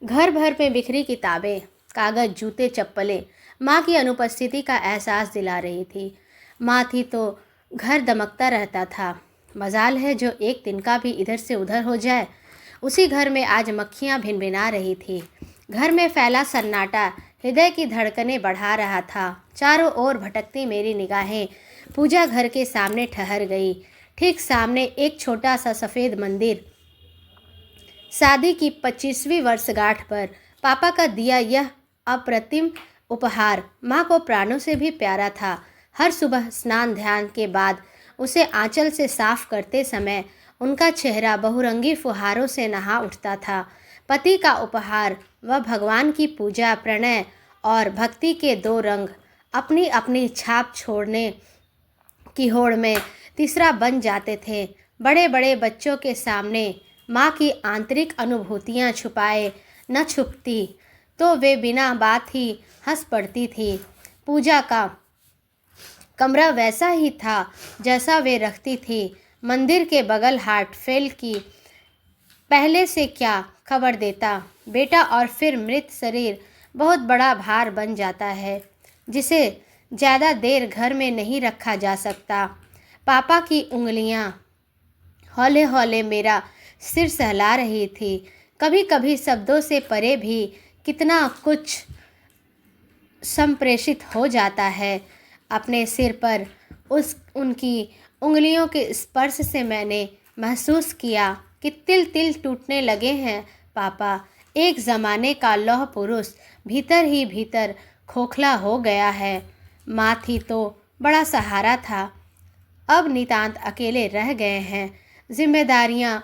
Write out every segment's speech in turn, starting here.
घर भर में बिखरी किताबें, कागज, जूते, चप्पलें माँ की अनुपस्थिति का एहसास दिला रही थी। माँ थी तो घर दमकता रहता था। मजाल है जो एक दिन का भी इधर से उधर हो जाए। उसी घर में आज मक्खियाँ भिनभिना रही थी। घर में फैला सन्नाटा हृदय की धड़कनें बढ़ा रहा था। चारों ओर भटकती मेरी निगाहें पूजा घर के सामने ठहर गई। ठीक सामने एक छोटा सा सफ़ेद मंदिर। शादी की 25वीं वर्षगांठ पर पापा का दिया यह अप्रतिम उपहार माँ को प्राणों से भी प्यारा था। हर सुबह स्नान ध्यान के बाद उसे आंचल से साफ करते समय उनका चेहरा बहुरंगी फुहारों से नहा उठता था। पति का उपहार व भगवान की पूजा, प्रणय और भक्ति के दो रंग अपनी अपनी छाप छोड़ने की होड़ में तीसरा बन जाते थे। बड़े बड़े बच्चों के सामने माँ की आंतरिक अनुभूतियाँ छुपाए न छुपती तो वे बिना बात ही हंस पड़ती थी। पूजा का कमरा वैसा ही था जैसा वे रखती थी। मंदिर के बगल हार्ट फेल की पहले से क्या खबर देता। बेटा और फिर मृत शरीर बहुत बड़ा भार बन जाता है जिसे ज़्यादा देर घर में नहीं रखा जा सकता। पापा की उंगलियां हौले हौले मेरा सिर सहला रही थी। कभी कभी शब्दों से परे भी कितना कुछ संप्रेषित हो जाता है। अपने सिर पर उनकी उंगलियों के स्पर्श से मैंने महसूस किया कि तिल तिल टूटने लगे हैं। पापा, एक ज़माने का लौह पुरुष भीतर ही भीतर खोखला हो गया है। माँ थी तो बड़ा सहारा था, अब नितांत अकेले रह गए हैं। जिम्मेदारियाँ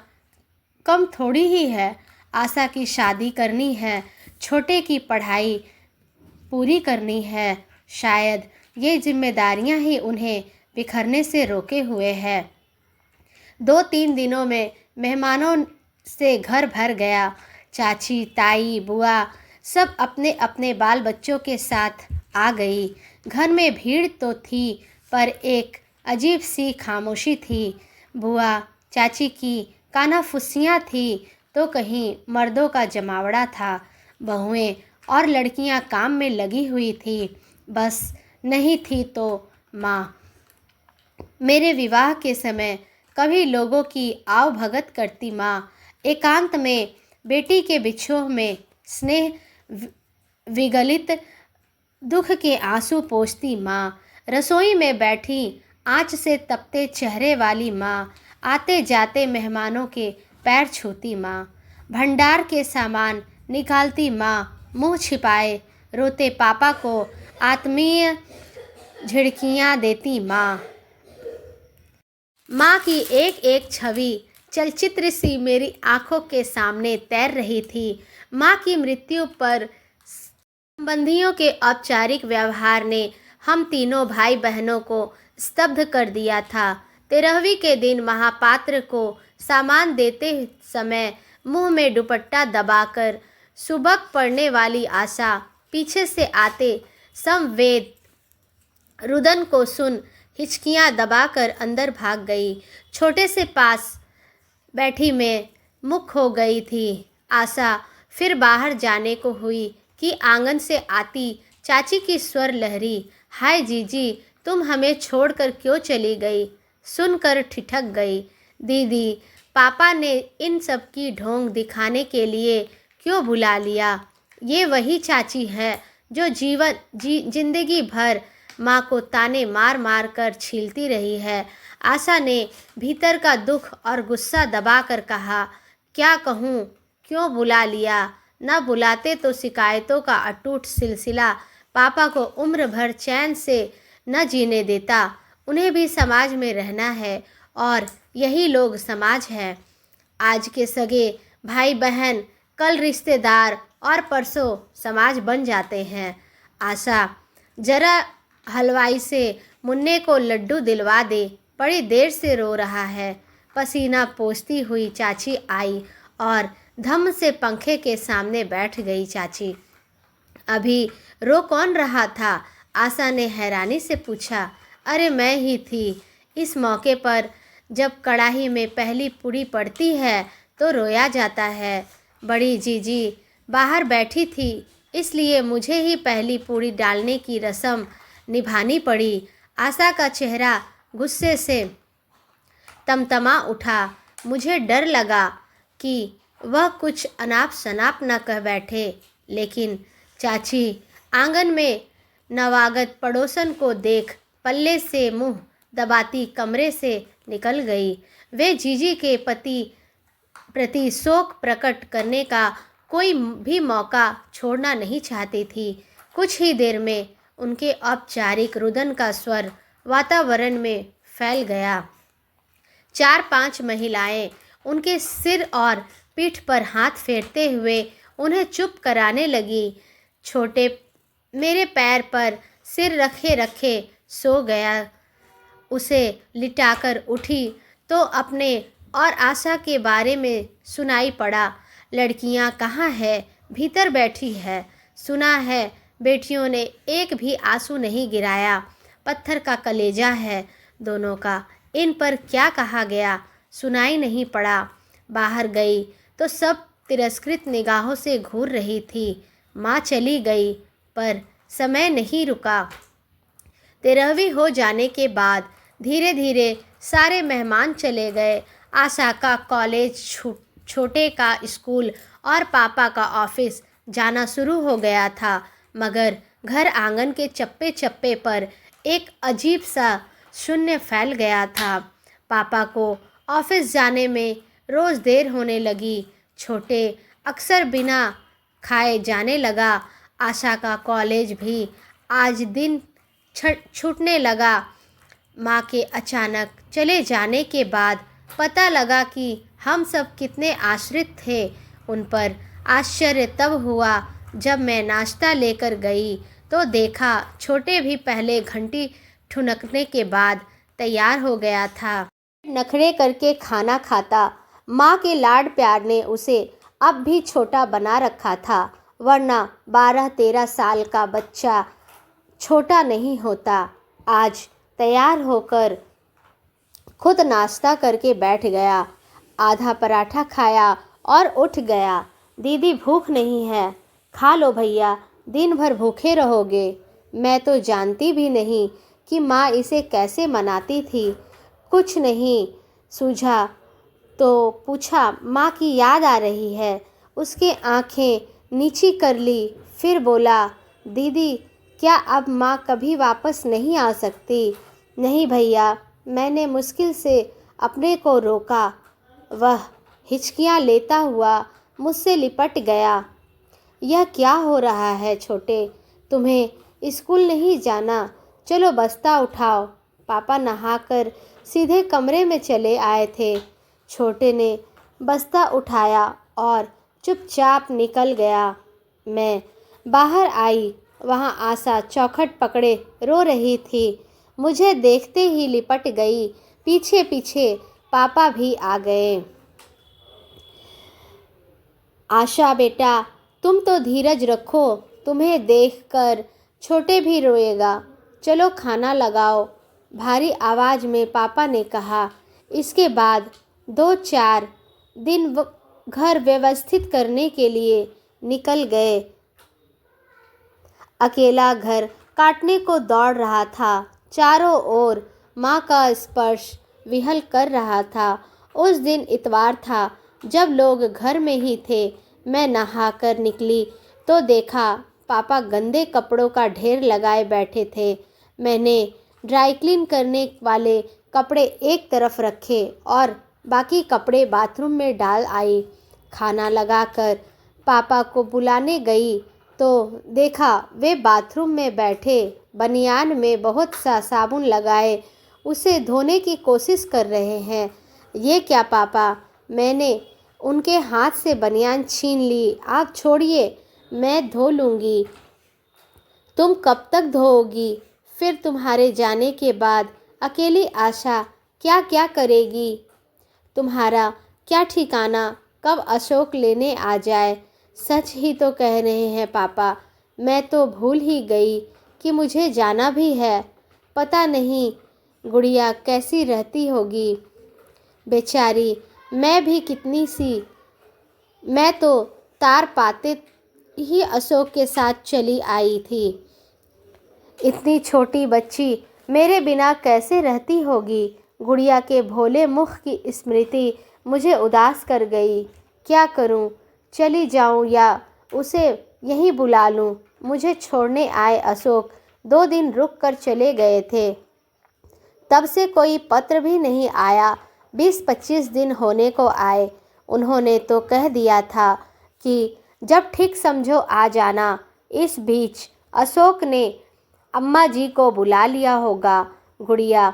कम थोड़ी ही है। आशा की शादी करनी है, छोटे की पढ़ाई पूरी करनी है। शायद ये जिम्मेदारियां ही उन्हें बिखरने से रोके हुए हैं। 2-3 दिनों में मेहमानों से घर भर गया। चाची, ताई, बुआ सब अपने अपने बाल बच्चों के साथ आ गई। घर में भीड़ तो थी पर एक अजीब सी खामोशी थी। बुआ चाची की कानाफुसियाँ थी तो कहीं मर्दों का जमावड़ा था। बहुएं और लड़कियां काम में लगी हुई थी। बस नहीं थी तो माँ। मेरे विवाह के समय कभी लोगों की आव भगत करती माँ, एकांत में बेटी के बिछोह में स्नेह विगलित दुख के आंसू पोंछती माँ, रसोई में बैठी आँच से तपते चेहरे वाली माँ, आते जाते मेहमानों के पैर छूती माँ, भंडार के सामान निकालती माँ, मुंह छिपाए रोते पापा को आत्मीय झिड़कियाँ देती माँ। माँ की एक एक छवि चलचित्र सी मेरी आंखों के सामने तैर रही थी। माँ की मृत्यु पर संबंधियों के औपचारिक व्यवहार ने हम तीनों भाई बहनों को स्तब्ध कर दिया था। 13वीं के दिन महापात्र को सामान देते समय मुंह में दुपट्टा दबाकर सुबक पड़ने वाली आशा पीछे से आते संवेद रुदन को सुन हिचकियां दबाकर अंदर भाग गई। छोटे से पास बैठी मैं मुख हो गई थी। आशा फिर बाहर जाने को हुई कि आंगन से आती चाची की स्वर लहरी, हाय जीजी, तुम हमें छोड़कर क्यों चली गई? सुनकर ठिठक गई। दीदी, पापा ने इन सब की ढोंग दिखाने के लिए क्यों बुला लिया? ये वही चाची है जो जिंदगी भर माँ को ताने मार मार कर छीलती रही है। आशा ने भीतर का दुख और गुस्सा दबाकर कहा, क्या कहूँ, क्यों बुला लिया? न बुलाते तो शिकायतों का अटूट सिलसिला पापा को उम्र भर चैन से न जीने देता। उन्हें भी समाज में रहना है और यही लोग समाज है। आज के सगे भाई बहन कल रिश्तेदार और परसों समाज बन जाते हैं। आशा, जरा हलवाई से मुन्ने को लड्डू दिलवा दे, बड़ी देर से रो रहा है। पसीना पोंछती हुई चाची आई और धम से पंखे के सामने बैठ गई। चाची, अभी रो कौन रहा था? आशा ने हैरानी से पूछा। अरे मैं ही थी। इस मौके पर जब कड़ाही में पहली पूरी पड़ती है तो रोया जाता है। बड़ी जीजी बाहर बैठी थी, इसलिए मुझे ही पहली पूड़ी डालने की रस्म निभानी पड़ी। आशा का चेहरा गुस्से से तमतमा उठा। मुझे डर लगा कि वह कुछ अनाप शनाप न कह बैठे, लेकिन चाची आंगन में नवागत पड़ोसन को देख पल्ले से मुंह दबाती कमरे से निकल गई। वे जीजी के प्रति शोक प्रकट करने का कोई भी मौका छोड़ना नहीं चाहती थी। कुछ ही देर में उनके औपचारिक रुदन का स्वर वातावरण में फैल गया। 4-5 महिलाएं उनके सिर और पीठ पर हाथ फेरते हुए उन्हें चुप कराने लगी। छोटे मेरे पैर पर सिर रखे रखे सो गया। उसे लिटाकर उठी तो अपने और आशा के बारे में सुनाई पड़ा। लड़कियां कहाँ है? भीतर बैठी है। सुना है बेटियों ने एक भी आंसू नहीं गिराया। पत्थर का कलेजा है दोनों का। इन पर क्या कहा गया सुनाई नहीं पड़ा। बाहर गई तो सब तिरस्कृत निगाहों से घूर रही थी। माँ चली गई पर समय नहीं रुका। 13वीं हो जाने के बाद धीरे धीरे सारे मेहमान चले गए। आशा का कॉलेज, छोटे का स्कूल और पापा का ऑफिस जाना शुरू हो गया था, मगर घर आंगन के चप्पे चप्पे पर एक अजीब सा शून्य फैल गया था। पापा को ऑफिस जाने में रोज़ देर होने लगी। छोटे अक्सर बिना खाए जाने लगा। आशा का कॉलेज भी आज दिन छूटने लगा। माँ के अचानक चले जाने के बाद पता लगा कि हम सब कितने आश्रित थे उन पर। आश्चर्य तब हुआ जब मैं नाश्ता लेकर गई तो देखा छोटे भी पहले घंटी ठुनकने के बाद तैयार हो गया था। नखरे करके खाना खाता। माँ के लाड प्यार ने उसे अब भी छोटा बना रखा था, वरना 12-13 साल का बच्चा छोटा नहीं होता। आज तैयार होकर खुद नाश्ता करके बैठ गया। आधा पराठा खाया और उठ गया। दीदी भूख नहीं है, खा लो भैया, दिन भर भूखे रहोगे। मैं तो जानती भी नहीं कि माँ इसे कैसे मनाती थी। कुछ नहीं सूझा तो पूछा, माँ की याद आ रही है? उसके आंखें नीची कर ली, फिर बोला, दीदी क्या अब माँ कभी वापस नहीं आ सकती? नहीं भैया, मैंने मुश्किल से अपने को रोका। वह हिचकियाँ लेता हुआ मुझसे लिपट गया। यह क्या हो रहा है छोटे? तुम्हें स्कूल नहीं जाना? चलो बस्ता उठाओ। पापा नहाकर सीधे कमरे में चले आए थे। छोटे ने बस्ता उठाया और चुपचाप निकल गया। मैं बाहर आई, वहाँ आशा चौखट पकड़े रो रही थी। मुझे देखते ही लिपट गई। पीछे पीछे पापा भी आ गए। आशा बेटा, तुम तो धीरज रखो, तुम्हें देखकर छोटे भी रोएगा। चलो खाना लगाओ, भारी आवाज़ में पापा ने कहा। इसके बाद 2-4 दिन घर व्यवस्थित करने के लिए निकल गए। अकेला घर काटने को दौड़ रहा था। चारों ओर माँ का स्पर्श विहल कर रहा था। उस दिन इतवार था, जब लोग घर में ही थे। मैं नहाकर निकली तो देखा पापा गंदे कपड़ों का ढेर लगाए बैठे थे। मैंने ड्राई क्लीन करने वाले कपड़े एक तरफ रखे और बाकी कपड़े बाथरूम में डाल आई। खाना लगाकर पापा को बुलाने गई तो देखा वे बाथरूम में बैठे बनियान में बहुत सा साबुन लगाए उसे धोने की कोशिश कर रहे हैं। ये क्या पापा? मैंने उनके हाथ से बनियान छीन ली। आप छोड़िए, मैं धो लूँगी। तुम कब तक धोओगी? फिर तुम्हारे जाने के बाद अकेली आशा क्या क्या करेगी? तुम्हारा क्या ठिकाना कब अशोक लेने आ जाए? सच ही तो कह रहे हैं पापा, मैं तो भूल ही गई कि मुझे जाना भी है। पता नहीं गुड़िया कैसी रहती होगी बेचारी। मैं भी कितनी सी, मैं तो तार पाते ही अशोक के साथ चली आई थी। इतनी छोटी बच्ची मेरे बिना कैसे रहती होगी। गुड़िया के भोले मुख की स्मृति मुझे उदास कर गई। क्या करूं? चली जाऊं या उसे यहीं बुला लूं? मुझे छोड़ने आए अशोक 2 दिन रुक कर चले गए थे। तब से कोई पत्र भी नहीं आया। 20-25 दिन होने को आए। उन्होंने तो कह दिया था कि जब ठीक समझो आ जाना। इस बीच अशोक ने अम्मा जी को बुला लिया होगा। गुड़िया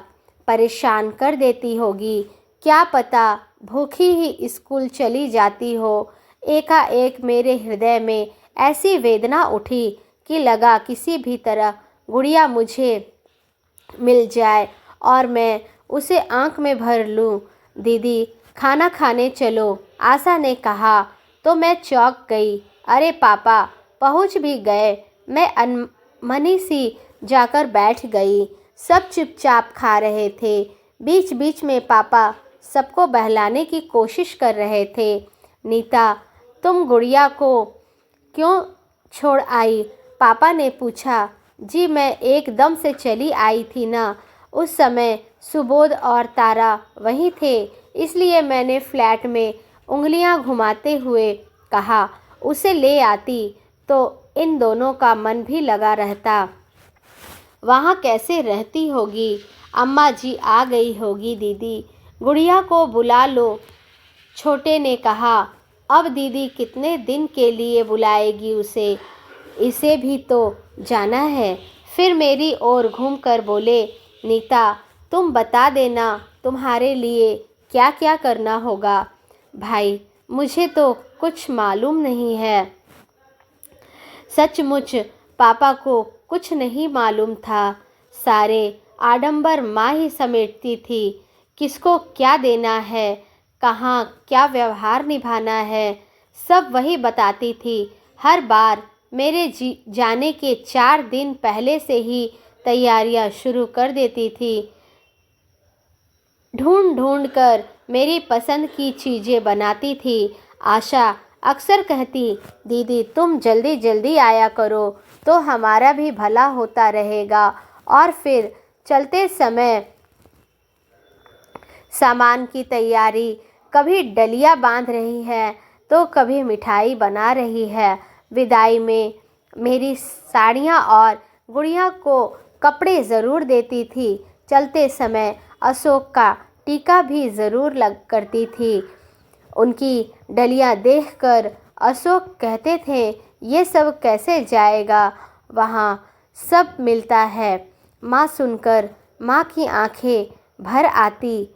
परेशान कर देती होगी। क्या पता भूखी ही स्कूल चली जाती हो। एकाएक मेरे हृदय में ऐसी वेदना उठी कि लगा किसी भी तरह गुड़िया मुझे मिल जाए और मैं उसे आंख में भर लूं। दीदी खाना खाने चलो, आशा ने कहा तो मैं चौंक गई। अरे पापा पहुंच भी गए। मैं अनमनी सी जाकर बैठ गई। सब चुपचाप खा रहे थे। बीच बीच में पापा सबको बहलाने की कोशिश कर रहे थे। नीता तुम गुड़िया को क्यों छोड़ आई? पापा ने पूछा। जी मैं एकदम से चली आई थी ना। उस समय सुबोध और तारा वहीं थे, इसलिए मैंने फ्लैट में उंगलियां घुमाते हुए कहा उसे ले आती तो इन दोनों का मन भी लगा रहता। वहाँ कैसे रहती होगी? अम्मा जी आ गई होगी। दीदी गुड़िया को बुला लो, छोटे ने कहा। अब दीदी कितने दिन के लिए बुलाएगी उसे? इसे भी तो जाना है। फिर मेरी ओर घूमकर बोले, नीता तुम बता देना तुम्हारे लिए क्या क्या करना होगा। भाई मुझे तो कुछ मालूम नहीं है। सचमुच पापा को कुछ नहीं मालूम था। सारे आडंबर माँ ही समेटती थी। किसको क्या देना है, कहाँ क्या व्यवहार निभाना है, सब वही बताती थी। हर बार मेरे जाने के 4 दिन पहले से ही तैयारियां शुरू कर देती थी। ढूंढ ढूंढ कर मेरी पसंद की चीज़ें बनाती थी। आशा अक्सर कहती, दीदी तुम जल्दी जल्दी आया करो तो हमारा भी भला होता रहेगा। और फिर चलते समय सामान की तैयारी, कभी डलिया बांध रही है तो कभी मिठाई बना रही है। विदाई में मेरी साड़ियाँ और गुड़िया को कपड़े ज़रूर देती थी। चलते समय अशोक का टीका भी ज़रूर लग करती थी। उनकी डलियाँ देखकर अशोक कहते थे, ये सब कैसे जाएगा? वहाँ सब मिलता है। माँ सुनकर माँ की आंखें भर आती।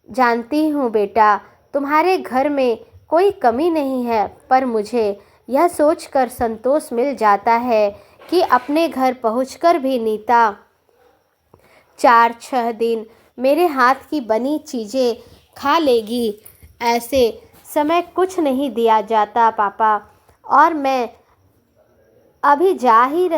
जानती हूँ बेटा तुम्हारे घर में कोई कमी नहीं है, पर मुझे यह सोचकर संतोष मिल जाता है कि अपने घर पहुंचकर भी नीता 4-6 दिन मेरे हाथ की बनी चीज़ें खा लेगी। ऐसे समय कुछ नहीं दिया जाता पापा। और मैं अभी जा ही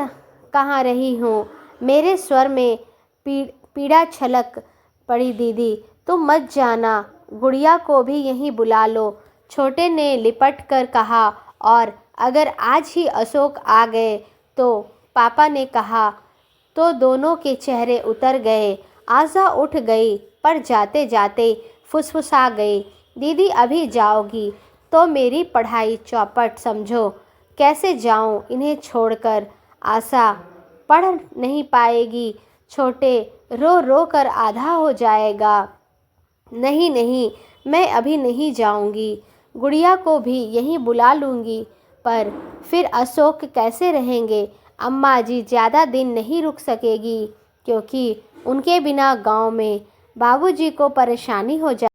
कहाँ रही हूँ। मेरे स्वर में पीड़ा छलक पड़ी। दीदी तुम मत जाना, गुड़िया को भी यहीं बुला लो, छोटे ने लिपट कर कहा। और अगर आज ही अशोक आ गए तो? पापा ने कहा। तो दोनों के चेहरे उतर गए। आशा उठ गई पर जाते जाते फुसफुसा गई, दीदी अभी जाओगी तो मेरी पढ़ाई चौपट समझो। कैसे जाऊं इन्हें छोड़कर? आशा पढ़ नहीं पाएगी, छोटे रो रो कर आधा हो जाएगा। नहीं नहीं मैं अभी नहीं जाऊंगी, गुड़िया को भी यहीं बुला लूँगी। पर फिर अशोक कैसे रहेंगे? अम्मा जी ज़्यादा दिन नहीं रुक सकेगी, क्योंकि उनके बिना गांव में बाबूजी को परेशानी हो जाए।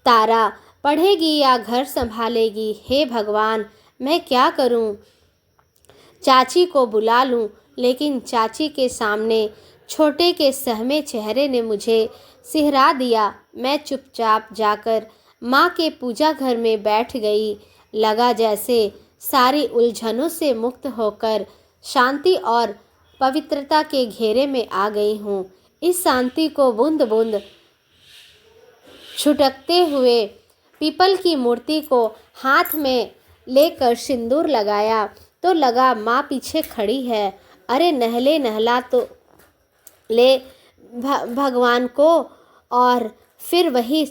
तारा पढ़ेगी या घर संभालेगी? हे भगवान मैं क्या करूं? चाची को बुला लूं, लेकिन चाची के सामने छोटे के सहमे चेहरे ने मुझे सिहरा दिया। मैं चुपचाप जाकर माँ के पूजा घर में बैठ गई। लगा जैसे सारी उलझनों से मुक्त होकर शांति और पवित्रता के घेरे में आ गई हूँ। इस शांति को बूंद बूंद छुटकते हुए पीपल की मूर्ति को हाथ में लेकर सिंदूर लगाया तो लगा माँ पीछे खड़ी है। अरे नहले नहला तो ले भगवान को। और फिर वही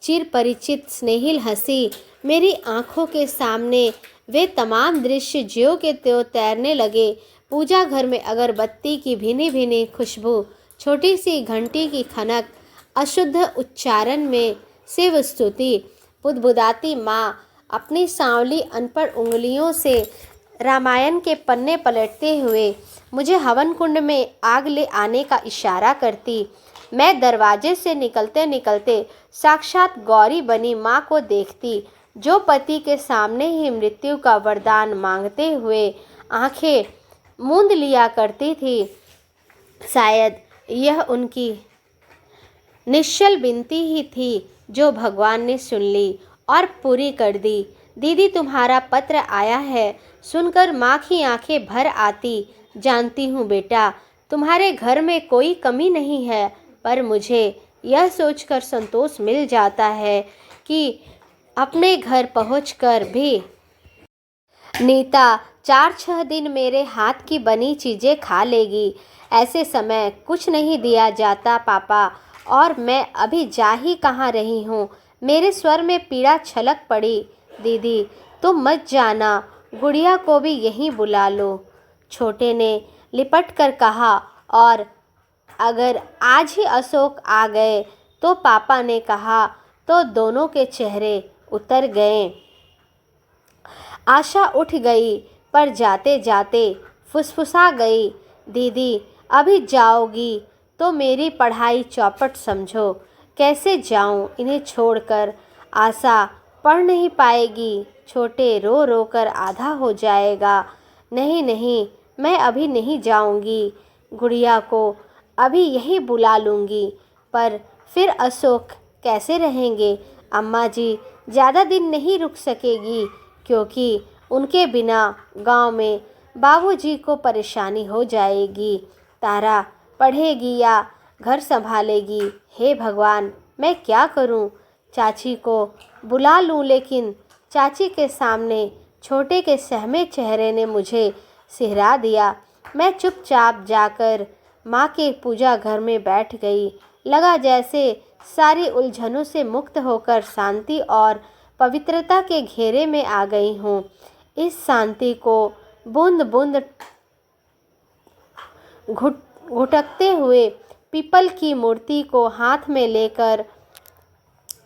चिर परिचित स्नेहिल हंसी। मेरी आंखों के सामने वे तमाम दृश्य ज्यों के त्यों तैरने लगे। पूजा घर में अगरबत्ती की भीनी भीनी खुशबू, छोटी सी घंटी की खनक, अशुद्ध उच्चारण में शिव स्तुति, बुदबुदाती माँ अपनी सांवली अनपढ़ उंगलियों से रामायण के पन्ने पलटते हुए मुझे हवन कुंड में आग ले आने का इशारा करती। मैं दरवाजे से निकलते निकलते साक्षात गौरी बनी माँ को देखती, जो पति के सामने ही मृत्यु का वरदान मांगते हुए आंखें मूंद लिया करती थी। शायद यह उनकी निश्चल विनती ही थी जो भगवान ने सुन ली और पूरी कर दी। दीदी तुम्हारा पत्र आया है, सुनकर माँ की आंखें भर आती। जानती हूँ बेटा, तुम्हारे घर में कोई कमी नहीं है, पर मुझे यह सोचकर संतोष मिल जाता है कि अपने घर पहुँचकर भी नीता 4-6 दिन मेरे हाथ की बनी चीज़ें खा लेगी। ऐसे समय कुछ नहीं दिया जाता पापा, और मैं अभी जा ही कहाँ रही हूँ। मेरे स्वर में पीड़ा छलक पड़ी। दीदी तुम मत जाना, गुड़िया को भी यहीं बुला लो, छोटे ने लिपट कर कहा। और अगर आज ही अशोक आ गए, तो पापा ने कहा। तो दोनों के चेहरे उतर गए। आशा उठ गई, पर जाते जाते फुसफुसा गई, दीदी अभी जाओगी तो मेरी पढ़ाई चौपट समझो। कैसे जाऊं इन्हें छोड़कर, आशा पढ़ नहीं पाएगी, छोटे रो रो कर आधा हो जाएगा। नहीं नहीं, मैं अभी नहीं जाऊंगी, गुड़िया को अभी यहीं बुला लूँगी। पर फिर अशोक कैसे रहेंगे? अम्मा जी ज़्यादा दिन नहीं रुक सकेगी, क्योंकि उनके बिना गांव में बाबूजी को परेशानी हो जाएगी। तारा पढ़ेगी या घर संभालेगी? हे भगवान, मैं क्या करूं? चाची को बुला लूं, लेकिन चाची के सामने छोटे के सहमे चेहरे ने मुझे सिहरा दिया। मैं चुपचाप जाकर माँ के पूजा घर में बैठ गई। लगा जैसे सारी उलझनों से मुक्त होकर शांति और पवित्रता के घेरे में आ गई हूँ। इस शांति को बूंद बूंद घुटकते हुए पीपल की मूर्ति को हाथ में लेकर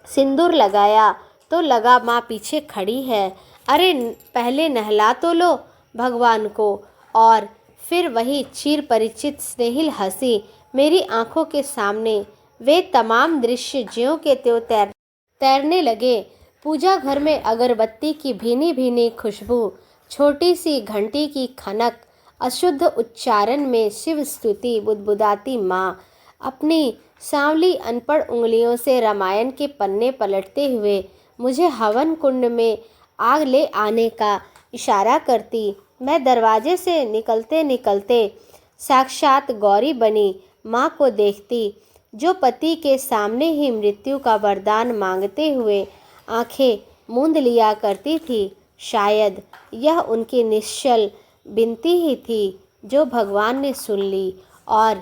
सिंदूर लगाया, तो लगा माँ पीछे खड़ी है। अरे पहले नहला तो लो भगवान को। और फिर वही चिर परिचित स्नेहिल हंसी। मेरी आंखों के सामने वे तमाम दृश्य ज्यों के त्यों तैरने लगे। पूजा घर में अगरबत्ती की भीनी भीनी खुशबू, छोटी सी घंटी की खनक, अशुद्ध उच्चारण में शिव स्तुति, बुदबुदाती माँ अपनी सांवली अनपढ़ उंगलियों से रामायण के पन्ने पलटते हुए मुझे हवन कुंड में आग ले आने का इशारा करती। मैं दरवाजे से निकलते निकलते साक्षात गौरी बनी माँ को देखती, जो पति के सामने ही मृत्यु का वरदान मांगते हुए आंखें मूंद लिया करती थी। शायद यह उनकी निश्चल विनती ही थी जो भगवान ने सुन ली और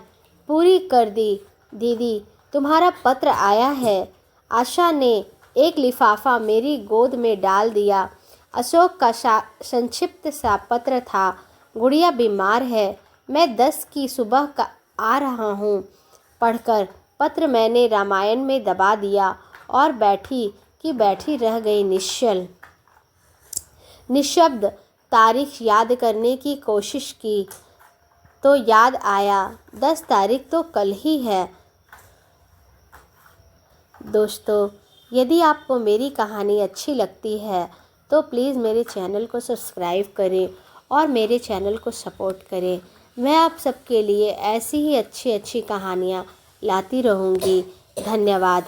पूरी कर दी। दीदी तुम्हारा पत्र आया है। आशा ने एक लिफाफा मेरी गोद में डाल दिया। अशोक का संक्षिप्त सा पत्र था। गुड़िया बीमार है, मैं 10 की सुबह का आ रहा हूँ। पढ़कर पत्र मैंने रामायण में दबा दिया और बैठी रह गई निशब्द। तारीख याद करने की कोशिश की तो याद आया 10 तारीख तो कल ही है। दोस्तों, यदि आपको मेरी कहानी अच्छी लगती है तो प्लीज़ मेरे चैनल को सब्सक्राइब करें और मेरे चैनल को सपोर्ट करें। मैं आप सबके लिए ऐसी ही अच्छी अच्छी कहानियाँ लाती रहूँगी। धन्यवाद।